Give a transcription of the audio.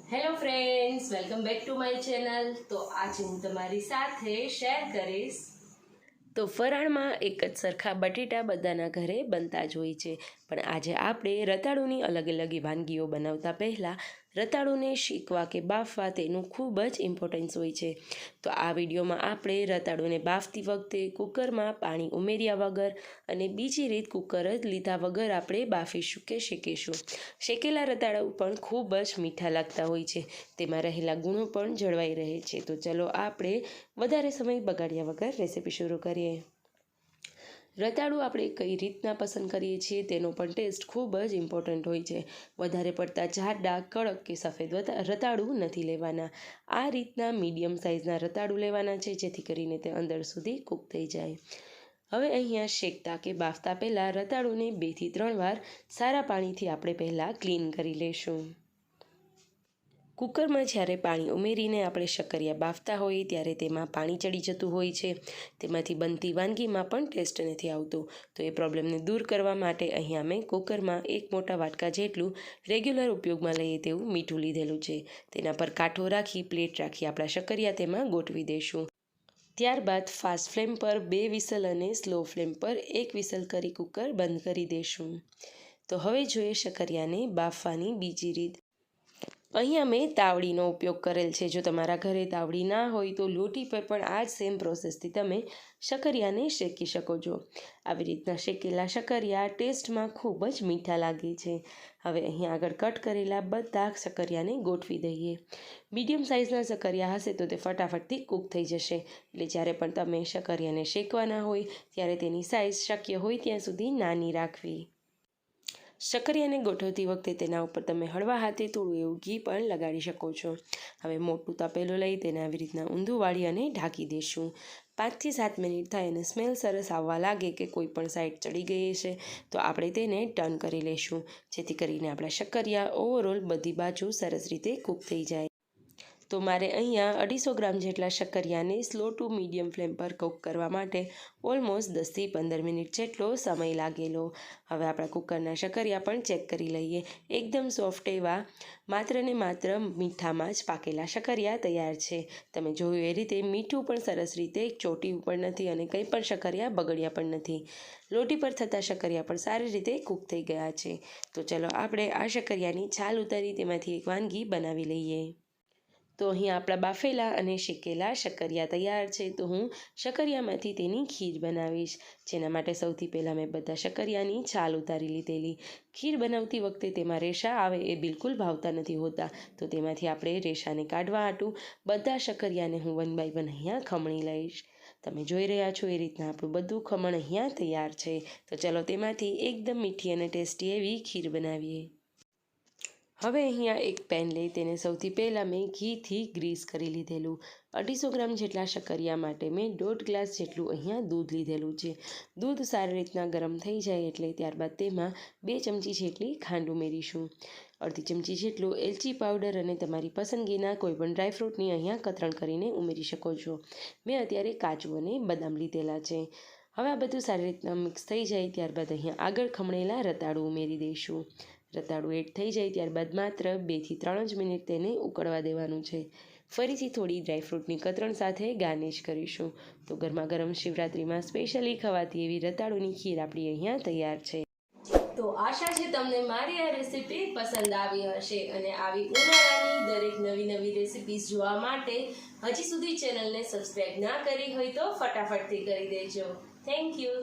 Hello friends, welcome back to my channel. તો આજે હું તમારી સાથે શેર કરીશ તો ફરાળમાં એક જ સરખા બટેટા બધાના ઘરે બનતા જ હોય છે, પણ આજે આપણે રતાળુની અલગ અલગ વાનગીઓ બનાવતા પહેલાં રતાળુને શેકવા કે બાફવા તેનું ખૂબ જ ઇમ્પોર્ટન્સ હોય છે। તો આ વિડીયોમાં આપણે રતાળુને બાફતી વખતે કુકરમાં પાણી ઉમેર્યા વગર અને બીજી રીત કુકર જ લીધા વગર આપણે બાફીશું કે શેકીશું। શેકેલા રતાળુ પણ ખૂબ જ મીઠા લાગતા હોય છે, તેમાં રહેલા ગુણો પણ જળવાઈ રહે છે। તો ચલો આપણે વધારે સમય બગાડ્યા વગર રેસીપી શરૂ કરીએ। રતાળુ આપણે કઈ રીતના પસંદ કરીએ છીએ તેનો પણ ટેસ્ટ ખૂબ જ ઇમ્પોર્ટન્ટ હોય છે। વધારે પડતા જાડા, કડક કે સફેદ રતાળુ નથી લેવાના। આ રીતના મીડિયમ સાઇઝના રતાળુ લેવાના છે, જેથી કરીને તે અંદર સુધી કૂક થઈ જાય। હવે અહીંયા શેકતા કે બાફતા પહેલાં રતાળુને 2 થી 3 વાર સારા પાણીથી આપણે પહેલાં ક્લીન કરી લઈશું। કુકરમાં જ્યારે પાણી ઉમેરીને આપણે શક્કરિયા બાફતા હોઈએ ત્યારે તેમાં પાણી ચડી જતું હોય છે, તેમાંથી બનતી વાનગીમાં પણ ટેસ્ટ નથી આવતો। તો એ પ્રોબ્લેમને દૂર કરવા માટે અહીંયા મેં કુકરમાં 1 મોટા વાટકા જેટલું રેગ્યુલર ઉપયોગમાં લઈએ તેવું મીઠું લીધેલું છે। તેના પર કાંઠો રાખી પ્લેટ રાખી આપણા શક્કરિયા તેમાં ગોઠવી દઈશું। ત્યારબાદ ફાસ્ટ ફ્લેમ પર 2 વિસલ અને સ્લો ફ્લેમ પર 1 વિસલ કરી કુકર બંધ કરી દઈશું। તો હવે જોઈએ શક્કરિયાને બાફવાની બીજી રીત। અહીંયા મેં તાવડીનો ઉપયોગ કરેલ છે। જો તમારા ઘરે તાવડી ના હોય તો લોટી પર પણ આ જ સેમ પ્રોસેસથી તમે શક્કરિયાને શેકી શકો છો। આવી રીતના શેકેલા શક્કરિયા ટેસ્ટમાં ખૂબ જ મીઠા લાગે છે। હવે અહીં આગળ કટ કરેલા બધા શક્કરિયાને ગોઠવી દઈએ। મીડિયમ સાઇઝના શક્કરિયા હશે તો તે ફટાફટથી કૂક થઈ જશે, એટલે જ્યારે પણ તમે શક્કરિયાને શેકવાના હોય ત્યારે તેની સાઇઝ શક્ય હોય ત્યાં સુધી નાની રાખવી। શક્કરિયાને ગોઠવતી વખતે તેના ઉપર તમે હળવા હાથે થોડું એવું ઘી પણ લગાડી શકો છો। હવે મોટું તપેલું લઈ તેને આવી રીતના ઊંધું વાળી અને ઢાંકી દઈશું। 5 થી 7 મિનિટ થાય અને સ્મેલ સરસ આવવા લાગે કે કોઈ પણ સાઈડ ચડી ગઈ છે તો આપણે તેને ટર્ન કરી લઈશું, જેથી કરીને આપણા શક્કરિયા ઓવરઓલ બધી બાજુ સરસ રીતે કૂક થઈ જાય। તો મારે અહીંયા 250 ગ્રામ જેટલા શક્કરિયાને સ્લો ટુ મીડિયમ ફ્લેમ પર કૂક કરવા માટે ઓલમોસ્ટ 10 થી 15 મિનિટ જેટલો સમય લાગેલો। હવે આપણા કુકરના શક્કરિયા પણ ચેક કરી લઈએ। એકદમ સોફ્ટ એવા માત્ર ને માત્ર મીઠામાં જ પાકેલા શક્કરિયા તૈયાર છે। તમે જોયું એ રીતે મીઠું પણ સરસ રીતે ચોટ્યું પણ નથી અને કંઈ પણ શક્કરિયા બગડ્યા પણ નથી। લોટી પર થતા શક્કરિયા પણ સારી રીતે કૂક થઈ ગયા છે। તો ચલો આપણે આ શક્કરિયાની છાલ ઉતારી તેમાંથી એક વાનગી બનાવી લઈએ। તો અહીં આપણા બાફેલા અને શેકેલા શક્કરિયા તૈયાર છે। તો હું શક્કરિયામાંથી તેની ખીર બનાવીશ, જેના માટે સૌથી પહેલાં મેં બધા શક્કરિયાની છાલ ઉતારી લીધેલી। ખીર બનાવતી વખતે તેમાં રેશા આવે એ બિલકુલ ભાવતા નથી હોતા, તો તેમાંથી આપણે રેશાને કાઢવા હાટું બધા શક્કરિયાને હું 1 બાય 1 અહીંયા ખમણી લઈશ। તમે જોઈ રહ્યા છો એ રીતના આપણું બધું ખમણ અહીંયા તૈયાર છે। તો ચલો તેમાંથી એકદમ મીઠી અને ટેસ્ટી એવી ખીર બનાવીએ। હવે અહીંયા એક પેન લઈ તેને સૌથી પહેલાં મેં ઘીથી ગ્રીસ કરી લીધેલું। 250 ગ્રામ જેટલા શક્કરિયા માટે મેં 1.5 ગ્લાસ જેટલું અહીંયા દૂધ લીધેલું છે। દૂધ સારી રીતના ગરમ થઈ જાય એટલે ત્યારબાદ તેમાં 2 ચમચી જેટલી ખાંડ ઉમેરીશું। અડધી ચમચી જેટલું એલચી પાવડર અને તમારી પસંદગીના કોઈપણ ડ્રાયફ્રૂટની અહીંયા કતરણ કરીને ઉમેરી શકો છો। મેં અત્યારે કાજુ અને બદામ લીધેલા છે। હવે આ બધું સારી રીતના મિક્સ થઈ જાય ત્યારબાદ અહીંયા આગળ ખમણેલા રતાળુ ઉમેરી દઈશું। રતાળુ એડ થઈ જાય ત્યારબાદ માત્ર 2 થી 3 જ મિનિટ તેને ઉકળવા દેવાનું છે। ફરીથી થોડી ડ્રાયફ્રૂટની કતરણ સાથે ગાર્નિશ કરીશું। તો ગરમા ગરમ શિવરાત્રિમાં સ્પેશિયલી ખવાતી એવી રતાળુની ખીર આપણી અહીંયા તૈયાર છે। તો આશા છે તમને મારી આ રેસીપી પસંદ આવી હશે, અને આવી ઉનાળાની દરેક નવી નવી રેસીપીઝ જોવા માટે હજી સુધી ચેનલને સબસ્ક્રાઈબ ના કરી હોય તો ફટાફટથી કરી દેજો। Thank you.